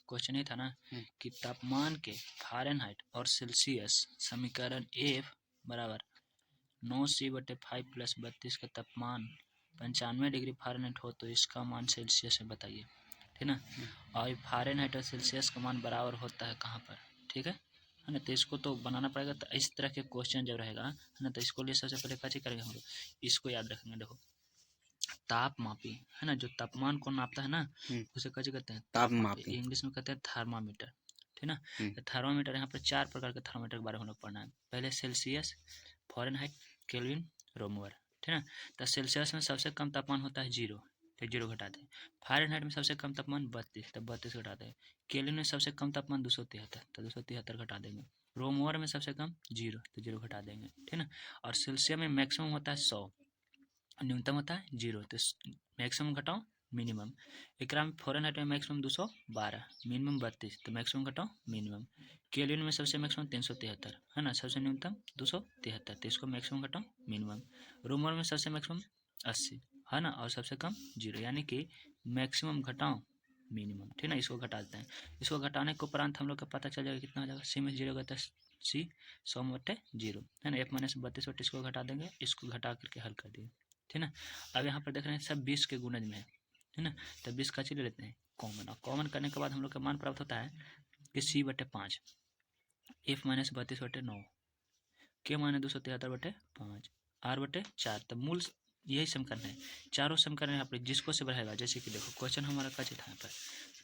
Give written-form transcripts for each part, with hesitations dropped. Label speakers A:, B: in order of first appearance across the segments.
A: Question ये था ना कि तापमान के फ़ारेनहाइट और सेल्सियस समीकरण F बराबर 9C/5 + 32 का तापमान 95 डिग्री फ़ारेनहाइट हो तो इसका मान सेल्सियस में बताइए, ठीक ना। और फ़ारेनहाइट और सेल्सियस का मान बराबर होता है कहाँ पर, ठीक है ना। तो इसको तो बनाना पड़ेगा। तो इस तरह के क्वेश्चन जब रहेगा है ना, तो इसको लिए सबसे पहले क्या चीज़ करेंगे हम लोग, इसको याद रखेंगे। देखो तापमापी है ना, जो तापमान को नापता है ना उसे क्या कहते हैं, तापमापी। इंग्लिश में कहते हैं थर्मामीटर, ठीक ना। तो थर्मामीटर यहाँ पर 4 प्रकार के थर्मामीटर के बारे में हम लोग पढ़ना है। पहले सेल्सियस, फ़ारेनहाइट, केल्विन, रोमोवर, ठीक ना। तो सेल्सियस में सबसे कम तापमान होता है 0, तो 0 घटा दें। फ़ारेनहाइट में सबसे कम तापमान 32, तो 32 घटा दें। केल्विन में सबसे कम तापमान 273, तो 273 घटा देंगे। रोमोवर में सबसे कम 0, तो 0 घटा देंगे, ठीक ना। और सेल्सियस में मैक्सिमम होता है 100, न्यूनतम होता है 0, तो मैक्सिमम घटाओ मिनिमम। एकरा में फ़ारेनहाइट में मैक्सिमम 212, मिनिमम 32, तो मैक्सिमम घटाओ मिनिमम। केल्विन में सबसे मैक्सिमम 373 है ना, सबसे न्यूनतम 273, तो इसको मैक्सिमम घटाओ मिनिमम। रोमन में सबसे मैक्सिमम 80 है ना, और सबसे कम 0, यानी कि मैक्सिमम घटाओ मिनिमम, ठीक ना। इसको घटा देते हैं। इसको घटाने के उपरांत हम लोग का पता चल जाएगा कितना हो जाएगा। सी में 0 घटा सी 100/0 है ना। F-32 इसको घटा देंगे, इसको घटा करके हल कर दिए, ठीक ना। अब यहाँ पर देख रहे हैं सब 20 के गुणज में है ना, तो 20 का चीज ले लेते हैं कॉमन, और कॉमन करने के बाद हम लोग का मान प्राप्त होता है कि C/5, F-32/9, K-273/5, R/4। तो मूल यही समीकरण है, चारों समीकरण यहाँ पर जिसको से बढ़ाएगा। जैसे कि देखो क्वेश्चन हमारा क्या था, यहाँ पर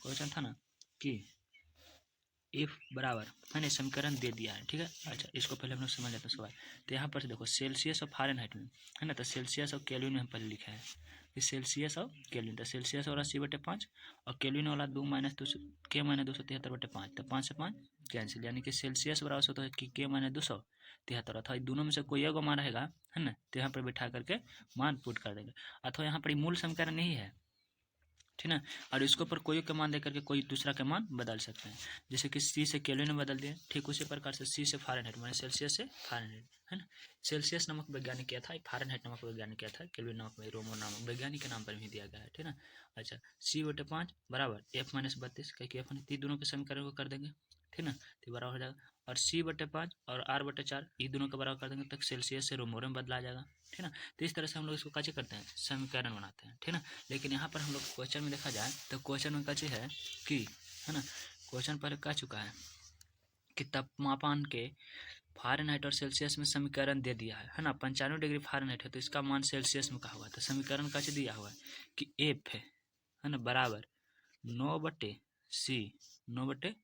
A: क्वेश्चन था ना कि F बराबर है ना, समीकरण दे दिया है, ठीक है। अच्छा इसको पहले हम लोग समझ लेते हैं सवाल। तो यहाँ पर देखो सेल्सियस और फ़ारेनहाइट में है ना, तो सेल्सियस और केल्विन में हम पहले लिखा है कि सेल्सियस और केल्विन। तो सेल्सियस वाला 80/5 और केल्विन वाला 2 - 2 K-273/5, तो 5 से 5 कैंसिल, यानी कि सेल्सियस बराबर होता है कि K-273, अथवा दोनों में से कोई एक मान रहेगा है ना, तो यहाँ पर बैठा करके मान पुट कर देंगे। अथवा यहाँ पर मूल समीकरण नहीं है, ठीक ना, और इसके ऊपर कोई का मान दे करके कोई दूसरा का मान बदल सकते हैं। जैसे कि सी से केल्विन में बदल दिए, ठीक उसी प्रकार से सी से फ़ारेनहाइट माने सेल्सियस से फ़ारेनहाइट है ना। सेल्सियस नामक वैज्ञानिक क्या था, फ़ारेनहाइट नामक वैज्ञानिक क्या था, केल्विन नामक रोमन नामक वैज्ञानिक के नाम पर भी दिया गया है, ठीक ना। अच्छा C/5 बराबर F-32, क्योंकि F तीन दोनों के समीकरण को कर देंगे, ठीक ना, तो बराबर हो जाएगा। और C/5 और R/4 ये दोनों का बराबर कर देंगे, तक सेल्सियस से रोमोर में बदला जाएगा, ठीक ना। तो इस तरह से हम लोग इसको कैसे करते हैं, समीकरण बनाते हैं, ठीक ना। लेकिन यहाँ पर हम लोग क्वेश्चन में देखा जाए तो क्वेश्चन में क्या है कि है ना, क्वेश्चन पहले कह चुका है कि तापमान के फ़ारेनहाइट और सेल्सियस में समीकरण दे दिया है ना। 95 डिग्री फ़ारेनहाइट है तो इसका मान सेल्सियस में कहा हुआ है, तो समीकरण कैसे दिया हुआ है कि F है ना बराबर 9/C 9/5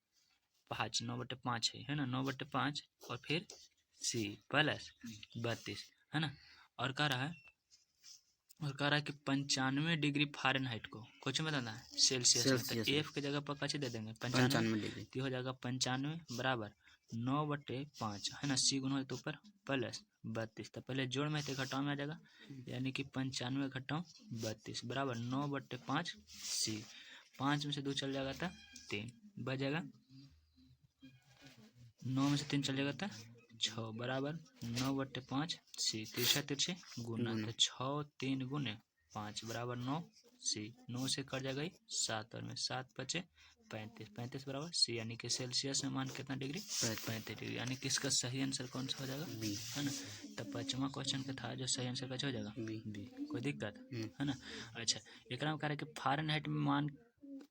A: है ना, 9/5 और फिर C प्लस 32 है ना। और कह रहा है कि 95 डिग्री फ़ारेनहाइट को कुछ में बताना है सेल्सियस में, तो एफ की जगह पर कैसे दे देंगे 95 डिग्री, तो हो जाएगा 95 बराबर 9/5 है ना, सी गुना तो ऊपर प्लस 32, तो पहले जोड़ में थे घटाव में आ जाएगा, यानी कि 95 घटाओ 32 बराबर 9/5 सी। 5 में से 2 चल जाएगा था 3 बच जाएगा, 9 में से 3 चल जाएगा था 6 बराबर 9/5 सी। तिरछा तिरछे गुना, तो 6 3 गुने 5 बराबर 9 सी। 9 से कट जाएगा 7 और में 7 बचे 35, 35 बराबर सी, यानी कि सेल्सियस में मान कितना डिग्री 35 डिग्री, यानी कि इसका सही आंसर कौन सा हो जाएगा बी है ना। तो 5वां क्वेश्चन का था जो सही आंसर कैसे हो जाएगा बी। कोई दिक्कत है ना। अच्छा एक में कह रहा है कि फ़ारेनहाइट में मान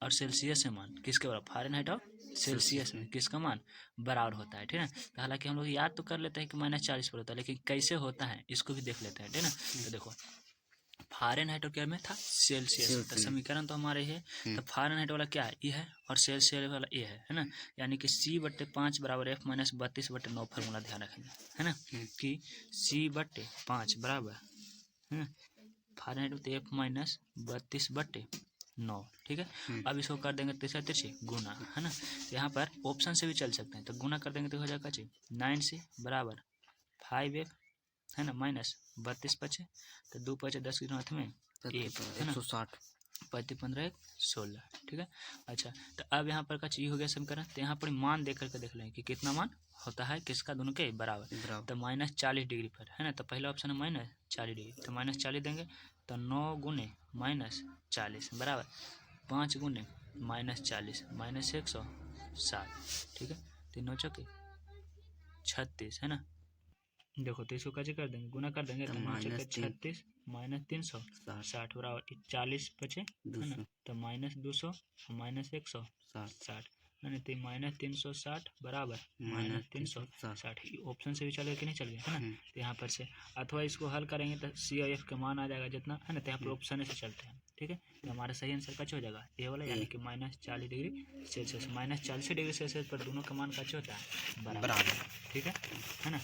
A: और सेल्सियस में मान किसके बराबर, फ़ारेनहाइट और सेल्सियस में किसका मान बराबर होता है, ठीक है। तो हालांकि हम लोग याद तो कर लेते हैं कि -40 पर होता है, लेकिन कैसे होता है इसको भी देख लेते हैं, ठीक है ना। तो देखो फ़ारेनहाइट और क्या में था सेल्सियस, तो समीकरण तो हमारे है, तो फ़ारेनहाइट वाला क्या है ये है और सेल्सियस वाला ये है ना, यानी कि C/5 बराबर F-32/9 फार्मूला ध्यान रखेंगे है ना, कि C/5 बराबर फ़ारेनहाइट F-32/9, ठीक है। अब इसको कर देंगे तिरछा तिरछी गुना है ना, यहाँ पर ऑप्शन से भी चल सकते हैं, तो गुना कर देंगे तो हो जाएगा 9C बराबर 5F है ना माइनस 32 बचे, तो 2 बचे 10 के हाथ में 1 है ना, 160 35 15 16, ठीक है। अच्छा तो अब यहाँ पर का चीज हो गया समीकरण, तो यहाँ पर मान दे करके देख लें कि कितना मान होता है किसका, दोनों के बराबर। तो -40 डिग्री पर है ना, तो पहला ऑप्शन है -40 डिग्री, तो -40 देंगे, तो 9 गुने -40 बराबर 5 गुने -40 -160, ठीक है। 3 चौके 36 है ना। देखो तो इसको कैसे कर देंगे, गुना कर देंगे तो -36 -360 बराबर 40 बचे है ना, तो -200 -160 है ना, तो -360 बराबर -360 ऑप्शन से भी चल गया कि नहीं चल गया है ना। तो यहाँ पर से अथवा इसको हल करेंगे तो सी और एफ का मान आ जाएगा जितना है ना, तो यहाँ पर ऑप्शन से चलते हैं, ठीक है। तो हमारा सही आंसर कच हो जाएगा ए वाला, यानी कि -40 डिग्री सेल्सियस। -40 डिग्री सेल्सियस पर दोनों का मान कच होता है बराबर, ठीक है ना।